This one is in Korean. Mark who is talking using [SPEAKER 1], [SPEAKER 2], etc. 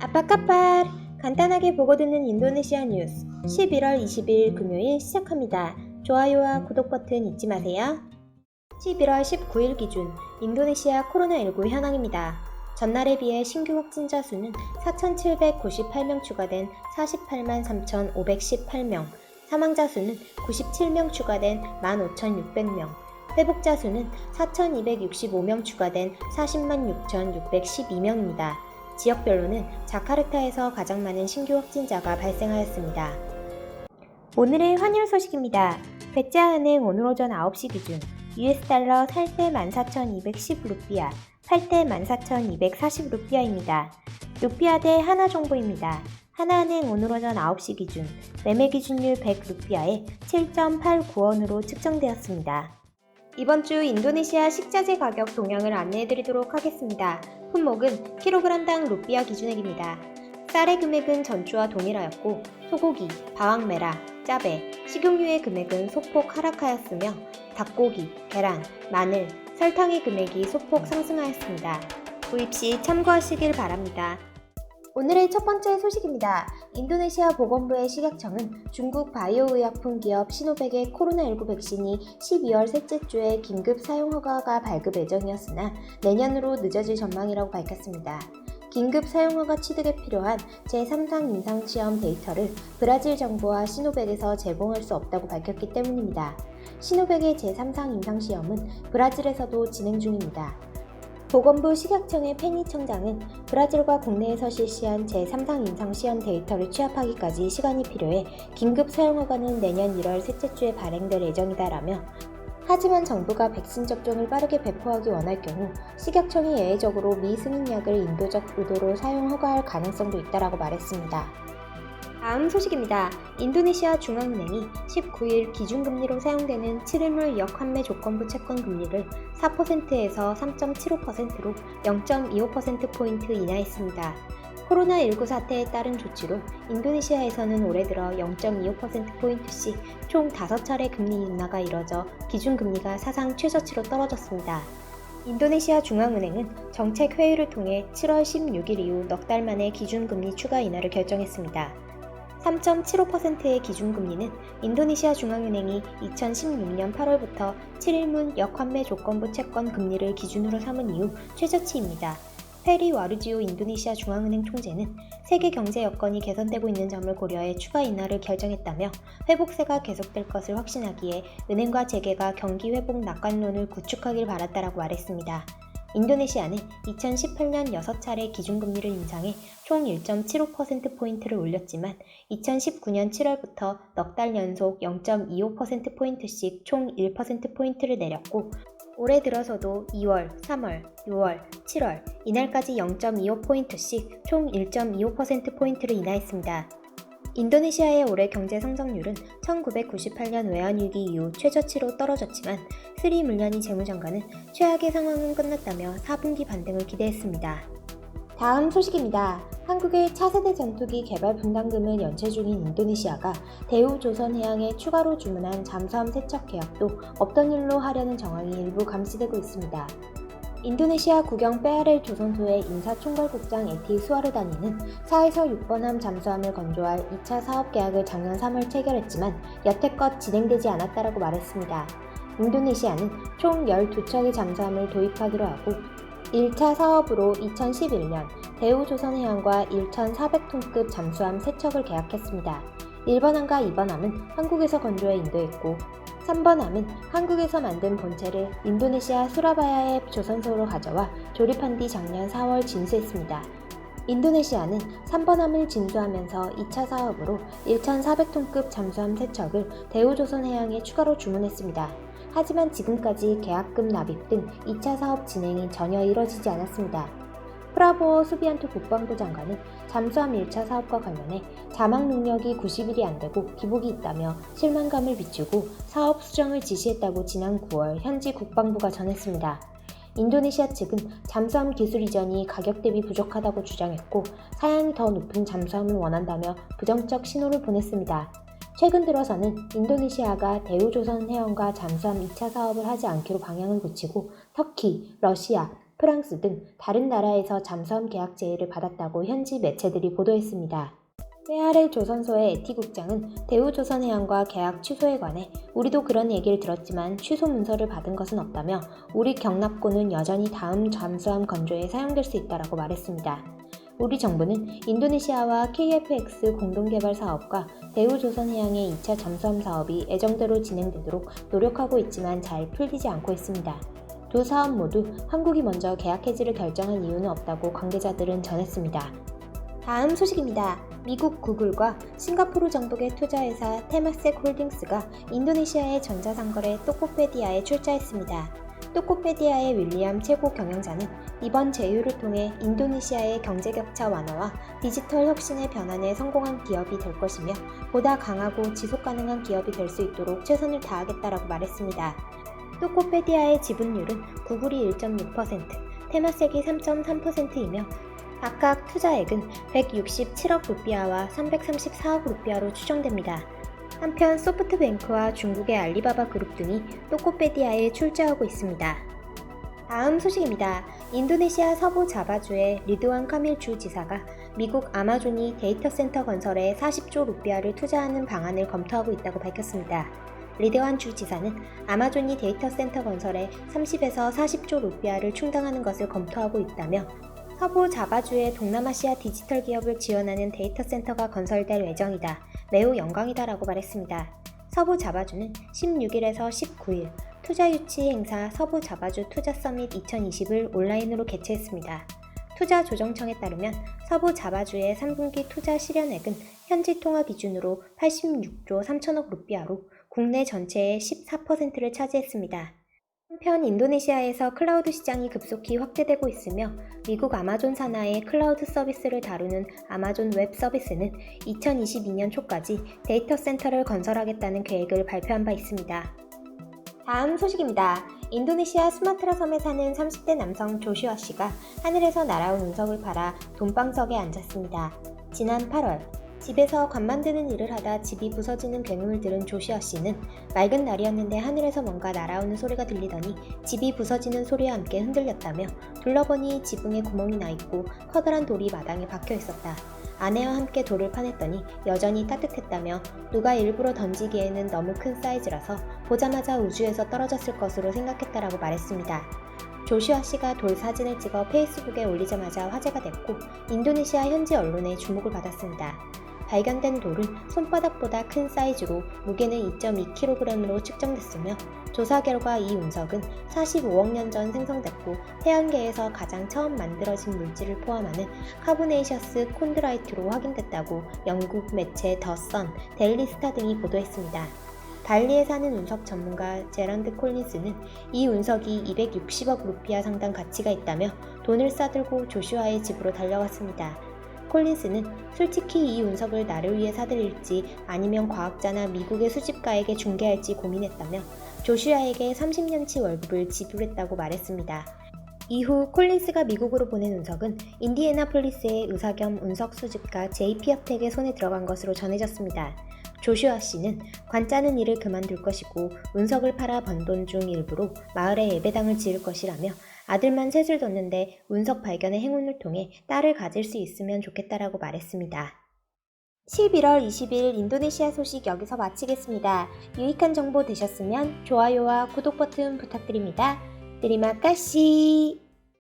[SPEAKER 1] 아빠까빨! 간단하게 보고 듣는 인도네시아 뉴스 11월 20일 금요일 시작합니다. 좋아요와 구독 버튼 잊지 마세요. 11월 19일 기준 인도네시아 코로나19 현황입니다. 전날에 비해 신규 확진자 수는 4,798명 추가된 48만 3,518명, 사망자 수는 97명 추가된 15,600명, 회복자 수는 4,265명 추가된 406만 6,612명입니다. 지역별로는 자카르타에서 가장 많은 신규 확진자가 발생하였습니다. 오늘의 환율 소식입니다. 베짜은행 오늘 오전 9시 기준 US 달러 살 때 14,210루피아, 팔 때 14,240루피아입니다. 루피아 대 하나 정보입니다. 하나은행 오늘 오전 9시 기준 매매 기준율 100루피아에 7.89원으로 측정되었습니다. 이번 주 인도네시아 식자재 가격 동향을 안내해드리도록 하겠습니다. 품목은 킬로그램당 루피아 기준액입니다. 쌀의 금액은 전주와 동일하였고 소고기, 바왕메라, 짜배, 식용유의 금액은 소폭 하락하였으며 닭고기, 계란, 마늘, 설탕의 금액이 소폭 상승하였습니다. 구입 시 참고하시길 바랍니다. 오늘의 첫 번째 소식입니다. 인도네시아 보건부의 식약청은 중국 바이오의약품 기업 시노백의 코로나19 백신이 12월 셋째 주에 긴급 사용 허가가 발급 예정이었으나 내년으로 늦어질 전망이라고 밝혔습니다. 긴급 사용 허가 취득에 필요한 제3상 임상시험 데이터를 브라질 정부와 시노백에서 제공할 수 없다고 밝혔기 때문입니다. 시노백의 제3상 임상시험은 브라질에서도 진행 중입니다. 보건부 식약청의 페니 청장은 브라질과 국내에서 실시한 제3상 임상시험 데이터를 취합하기까지 시간이 필요해 긴급 사용 허가는 내년 1월 셋째 주에 발행될 예정이다라며 하지만 정부가 백신 접종을 빠르게 배포하기 원할 경우 식약청이 예외적으로 미승인약을 인도적 의도로 사용 허가할 가능성도 있다라고 말했습니다. 다음 소식입니다. 인도네시아 중앙은행이 19일 기준금리로 사용되는 7일물 역환매 조건부 채권 금리를 4%에서 3.75%로 0.25%포인트 인하했습니다. 코로나19 사태에 따른 조치로 인도네시아에서는 올해 들어 0.25%포인트씩 총 5차례 금리 인하가 이뤄져 기준금리가 사상 최저치로 떨어졌습니다. 인도네시아 중앙은행은 정책회의를 통해 7월 16일 이후 넉 달 만에 기준금리 추가 인하를 결정했습니다. 3.75%의 기준금리는 인도네시아 중앙은행이 2016년 8월부터 7일문 역환매 조건부 채권 금리를 기준으로 삼은 이후 최저치입니다. 페리 와르지오 인도네시아 중앙은행 총재는 세계 경제 여건이 개선되고 있는 점을 고려해 추가 인하를 결정했다며 회복세가 계속될 것을 확신하기에 은행과 재계가 경기 회복 낙관론을 구축하길 바랐다라고 말했습니다. 인도네시아는 2018년 6차례 기준금리를 인상해 총 1.75%포인트를 올렸지만 2019년 7월부터 넉 달 연속 0.25%포인트씩 총 1%포인트를 내렸고 올해 들어서도 2월, 3월, 6월, 7월, 이날까지 0.25포인트씩 총 1.25%포인트를 인하했습니다. 인도네시아의 올해 경제 성장률은 1998년 외환위기 이후 최저치로 떨어졌지만 스리 물냐니 재무장관은 최악의 상황은 끝났다며 4분기 반등을 기대했습니다. 다음 소식입니다. 한국의 차세대 전투기 개발 분담금을 연체 중인 인도네시아가 대우조선해양에 추가로 주문한 잠수함 세척 계약도 없던 일로 하려는 정황이 일부 감지되고 있습니다. 인도네시아 국영 빼아렐 조선소의 인사총괄국장 에티 수아르다니는 4에서 6번함 잠수함을 건조할 2차 사업 계약을 작년 3월 체결했지만 여태껏 진행되지 않았다라고 말했습니다. 인도네시아는 총 12척의 잠수함을 도입하기로 하고 1차 사업으로 2011년 대우조선해양과 1,400톤급 잠수함 3척을 계약했습니다. 1번함과 2번함은 한국에서 건조해 인도했고 3번함은 한국에서 만든 본체를 인도네시아 수라바야의 조선소로 가져와 조립한 뒤 작년 4월 진수했습니다. 인도네시아는 3번함을 진수하면서 2차 사업으로 1,400톤급 잠수함 3척을 대우조선해양에 추가로 주문했습니다. 하지만 지금까지 계약금 납입 등 2차 사업 진행이 전혀 이뤄지지 않았습니다. 프라보어 수비안토 국방부 장관은 잠수함 1차 사업과 관련해 자막 능력이 90일이 안되고 기복이 있다며 실망감을 비추고 사업 수정을 지시했다고 지난 9월 현지 국방부가 전했습니다. 인도네시아 측은 잠수함 기술 이전이 가격 대비 부족하다고 주장했고 사양이 더 높은 잠수함을 원한다며 부정적 신호를 보냈습니다. 최근 들어서는 인도네시아가 대우조선해양과 잠수함 2차 사업을 하지 않기로 방향을 굳히고 터키, 러시아, 프랑스 등 다른 나라에서 잠수함 계약 제의를 받았다고 현지 매체들이 보도했습니다. 페아렐 조선소의 에티국장은 대우조선해양과 계약 취소에 관해 우리도 그런 얘기를 들었지만 취소 문서를 받은 것은 없다며 우리 경납고는 여전히 다음 잠수함 건조에 사용될 수 있다라고 말했습니다. 우리 정부는 인도네시아와 KFX 공동개발 사업과 대우조선해양의 2차 잠수함 사업이 예정대로 진행되도록 노력하고 있지만 잘 풀리지 않고 있습니다. 두 사업 모두 한국이 먼저 계약 해지를 결정한 이유는 없다고 관계자들은 전했습니다. 다음 소식입니다. 미국 구글과 싱가포르 정복의 투자회사 테마섹 홀딩스가 인도네시아의 전자상거래 토코페디아에 출자했습니다. 토코페디아의 윌리엄 최고 경영자는 이번 제휴를 통해 인도네시아의 경제격차 완화와 디지털 혁신의 변환에 성공한 기업이 될 것이며 보다 강하고 지속가능한 기업이 될 수 있도록 최선을 다하겠다라고 말했습니다. 토코페디아의 지분율은 구글이 1.6%, 테마섹이 3.3%이며 각각 투자액은 167억 루피아와 334억 루피아로 추정됩니다. 한편 소프트뱅크와 중국의 알리바바 그룹 등이 토코페디아에 출자하고 있습니다. 다음 소식입니다. 인도네시아 서부 자바주의 리드완 카밀 주지사가 미국 아마존이 데이터 센터 건설에 40조 루피아를 투자하는 방안을 검토하고 있다고 밝혔습니다. 리드완 주지사는 아마존이 데이터 센터 건설에 30에서 40조 루피아를 충당하는 것을 검토하고 있다며 서부 자바주의 동남아시아 디지털 기업을 지원하는 데이터 센터가 건설될 예정이다. 매우 영광이다라고 말했습니다. 서부 자바주는 16일에서 19일 투자 유치 행사 서부 자바주 투자 서밋 2020을 온라인으로 개최했습니다. 투자조정청에 따르면 서부 자바주의 3분기 투자 실현액은 현지 통화 기준으로 86조 3천억 루피아로 국내 전체의 14%를 차지했습니다. 한편 인도네시아에서 클라우드 시장이 급속히 확대되고 있으며 미국 아마존 산하의 클라우드 서비스를 다루는 아마존 웹 서비스는 2022년 초까지 데이터 센터를 건설하겠다는 계획을 발표한 바 있습니다. 다음 소식입니다. 인도네시아 수마트라 섬에 사는 30대 남성 조슈아 씨가 하늘에서 날아온 운석을 팔아 돈방석에 앉았습니다. 지난 8월 집에서 관 만드는 일을 하다 집이 부서지는 굉음을 들은 조슈아 씨는 맑은 날이었는데 하늘에서 뭔가 날아오는 소리가 들리더니 집이 부서지는 소리와 함께 흔들렸다며 둘러보니 지붕에 구멍이 나 있고 커다란 돌이 마당에 박혀 있었다. 아내와 함께 돌을 파냈더니 여전히 따뜻했다며 누가 일부러 던지기에는 너무 큰 사이즈라서 보자마자 우주에서 떨어졌을 것으로 생각했다라고 말했습니다. 조슈아 씨가 돌 사진을 찍어 페이스북에 올리자마자 화제가 됐고 인도네시아 현지 언론의 주목을 받았습니다. 발견된 돌은 손바닥보다 큰 사이즈로 무게는 2.2kg으로 측정됐으며 조사 결과 이 운석은 45억 년 전 생성됐고 태양계에서 가장 처음 만들어진 물질을 포함하는 카보네이셔스 콘드라이트로 확인됐다고 영국 매체 더 선, 데일리 스타 등이 보도했습니다. 발리에 사는 운석 전문가 제런드 콜린스는 이 운석이 260억 루피아 상당 가치가 있다며 돈을 싸들고 조슈아의 집으로 달려갔습니다. 콜린스는 솔직히 이 운석을 나를 위해 사들일지 아니면 과학자나 미국의 수집가에게 중개할지 고민했다며 조슈아에게 30년치 월급을 지불했다고 말했습니다. 이후 콜린스가 미국으로 보낸 운석은 인디애나폴리스의 의사 겸 운석 수집가 JP 협택의 손에 들어간 것으로 전해졌습니다. 조슈아 씨는 관짜는 일을 그만둘 것이고 운석을 팔아 번 돈 중 일부로 마을에 예배당을 지을 것이라며 아들만 셋을 뒀는데 운석 발견의 행운을 통해 딸을 가질 수 있으면 좋겠다라고 말했습니다. 11월 20일 인도네시아 소식 여기서 마치겠습니다. 유익한 정보 되셨으면 좋아요와 구독 버튼 부탁드립니다. 드리마카시.